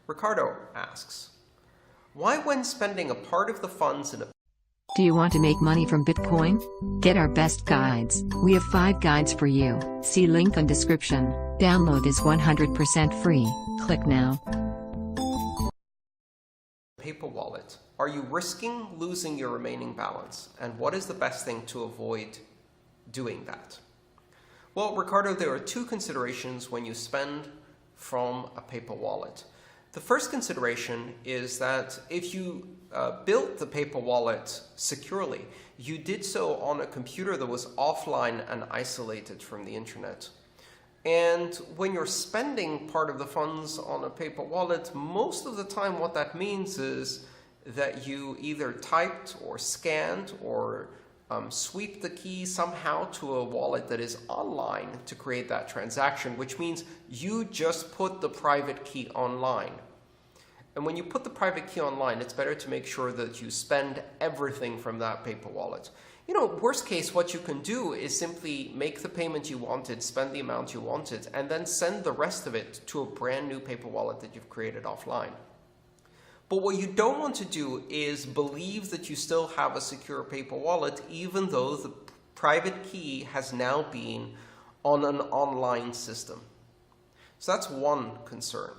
Ricardo asks, why when spending a part of the funds in a Do you want to make money from Bitcoin? Get our best guides. We have 5 guides for you. See link on description. Download is 100% free. Click now. paper wallet, are you risking losing your remaining balance? And what is the best thing to avoid doing that? Well, Ricardo, there are 2 considerations when you spend from a paper wallet. The first consideration is that if you built the paper wallet securely, you did so on a computer that was offline and isolated from the internet. And when you're spending part of the funds on a paper wallet, most of the time what that means is that you either typed or scanned or sweep the key somehow to a wallet that is online to create that transaction, which means you just put the private key online. And when you put the private key online, it's better to make sure that you spend everything from that paper wallet. You know, worst case, what you can do is simply make the payment you wanted, spend the amount you wanted, and then send the rest of it to a brand new paper wallet that you've created offline. But what you don't want to do is believe that you still have a secure paper wallet, even though the private key has now been on an online system. So that's one concern.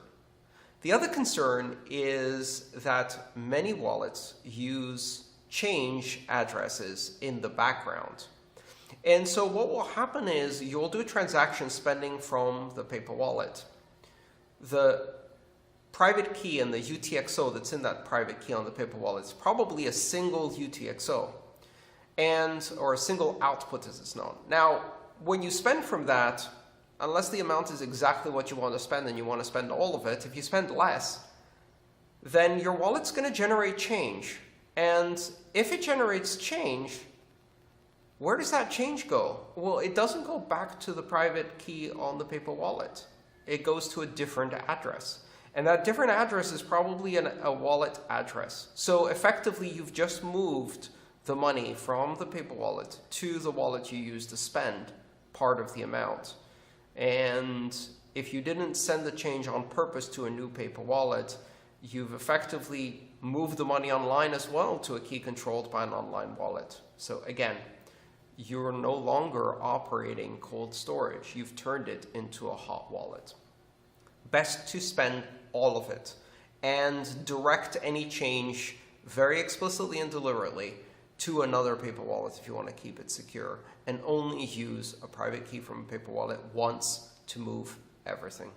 The other concern is that many wallets use change addresses in the background. And so what will happen is you'll do a transaction spending from the paper wallet. The private key and the UTXO that's in that private key on the paper wallet is probably a single UTXO, or a single output as it's known. Now, when you spend from that, unless the amount is exactly what you want to spend and you want to spend all of it, if you spend less, then your wallet's going to generate change. And if it generates change, where does that change go? Well, it doesn't go back to the private key on the paper wallet. It goes to a different address. And that different address is probably a wallet address. So effectively, you've just moved the money from the paper wallet to the wallet you used to spend part of the amount. And if you didn't send the change on purpose to a new paper wallet, you've effectively moved the money online as well to a key controlled by an online wallet. So again, you're no longer operating cold storage. You've turned it into a hot wallet. Best to spend all of it and direct any change very explicitly and deliberately to another paper wallet if you want to keep it secure, and only use a private key from a paper wallet once to move everything.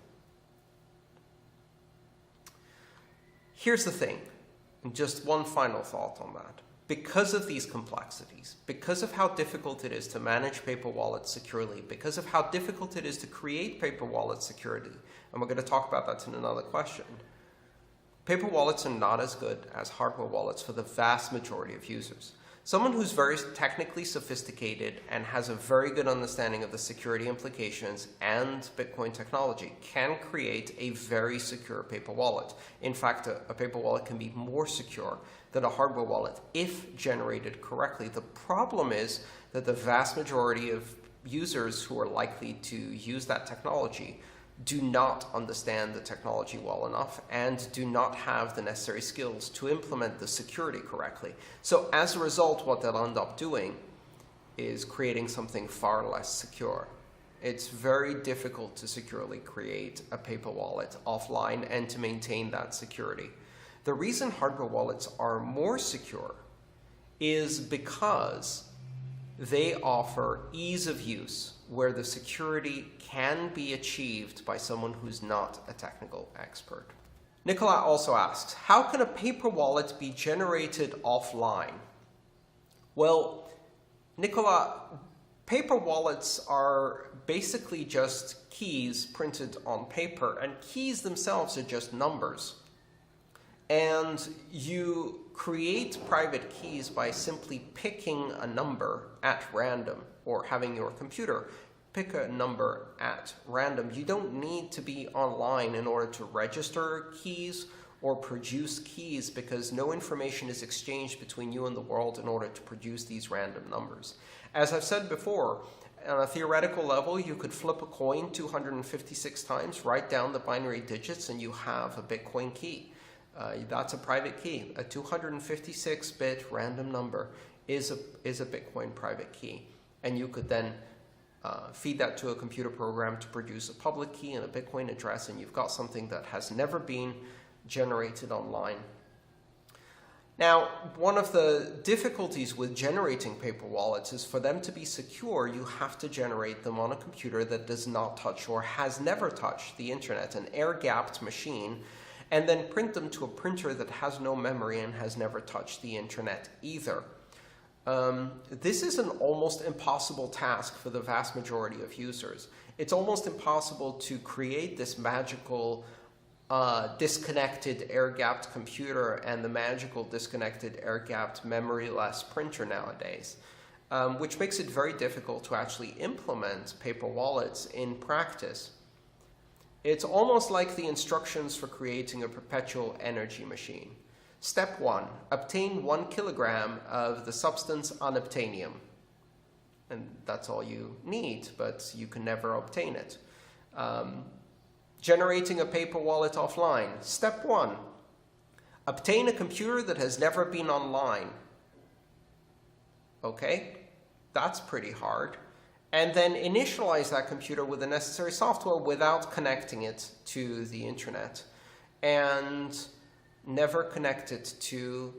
Here's the thing, and just one final thought on that. Because of these complexities, because of how difficult it is to manage paper wallets securely, because of how difficult it is to create paper wallet security, and we're going to talk about that in another question, paper wallets are not as good as hardware wallets for the vast majority of users. Someone who's very technically sophisticated and has a very good understanding of the security implications and Bitcoin technology can create a very secure paper wallet. In fact, a paper wallet can be more secure than a hardware wallet if generated correctly. The problem is that the vast majority of users who are likely to use that technology do not understand the technology well enough and do not have the necessary skills to implement the security correctly. So as a result, what they'll end up doing is creating something far less secure. It's very difficult to securely create a paper wallet offline and to maintain that security. The reason hardware wallets are more secure is because they offer ease of use, where the security can be achieved by someone who's not a technical expert. Nicola also asks, how can a paper wallet be generated offline? Well, Nicola, paper wallets are basically just keys printed on paper, and keys themselves are just numbers. And you create private keys by simply picking a number at random, or having your computer pick a number at random. You don't need to be online in order to register keys or produce keys, because no information is exchanged between you and the world in order to produce these random numbers. As I've said before, On a theoretical level, you could flip a coin 256 times, write down the binary digits, and you have a Bitcoin key. That's a private key. A 256-bit random number is a Bitcoin private key. And you could then feed that to a computer program to produce a public key and a Bitcoin address, and you've got something that has never been generated online. Now, one of the difficulties with generating paper wallets is for them to be secure, you have to generate them on a computer that does not touch or has never touched the internet, an air-gapped machine, and then print them to a printer that has no memory and has never touched the internet either. This is an almost impossible task for the vast majority of users. It's almost impossible to create this magical disconnected air-gapped computer and the magical disconnected air-gapped memory-less printer nowadays, which makes it very difficult to actually implement paper wallets in practice. It's almost like the instructions for creating a perpetual energy machine. Step 1, obtain 1 kilogram of the substance unobtainium. And that's all you need, but you can never obtain it. Generating a paper wallet offline. Step 1, obtain a computer that has never been online. Okay, that's pretty hard. And then initialize that computer with the necessary software without connecting it to the internet. And never connect it to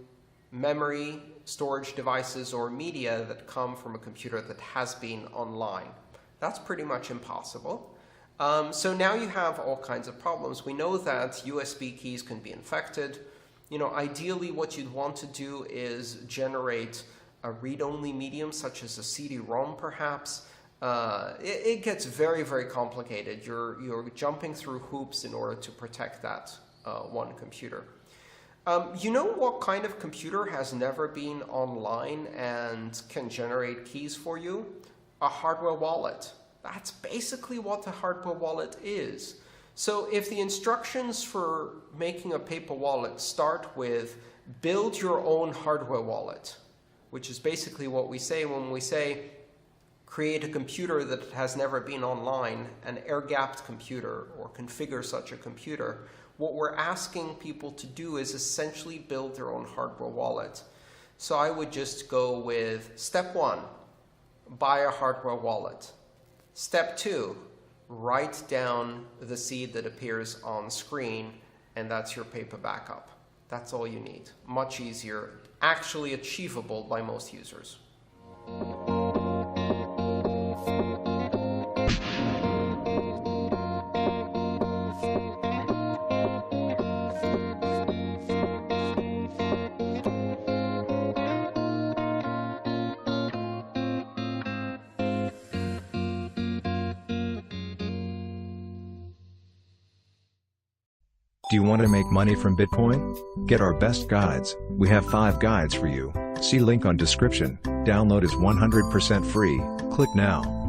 memory, storage devices, or media that come from a computer that has been online. That's pretty much impossible. So now you have all kinds of problems. We know that USB keys can be infected. Ideally what you'd want to do is generate a read-only medium such as a CD-ROM perhaps. It gets very, very complicated. You're jumping through hoops in order to protect that one computer. You know what kind of computer has never been online and can generate keys for you? A hardware wallet. That's basically what the hardware wallet is. So if the instructions for making a paper wallet start with build your own hardware wallet, which is basically what we say when we say create a computer that has never been online, an air-gapped computer, or configure such a computer, what we're asking people to do is essentially build their own hardware wallet. So I would just go with step 1, buy a hardware wallet. Step 2, write down the seed that appears on screen, and that's your paper backup. That's all you need. Much easier, actually achievable by most users. Do you want to make money from Bitcoin? Get our best guides. We have 5 guides for you. See link on description. Download is 100% free. Click now.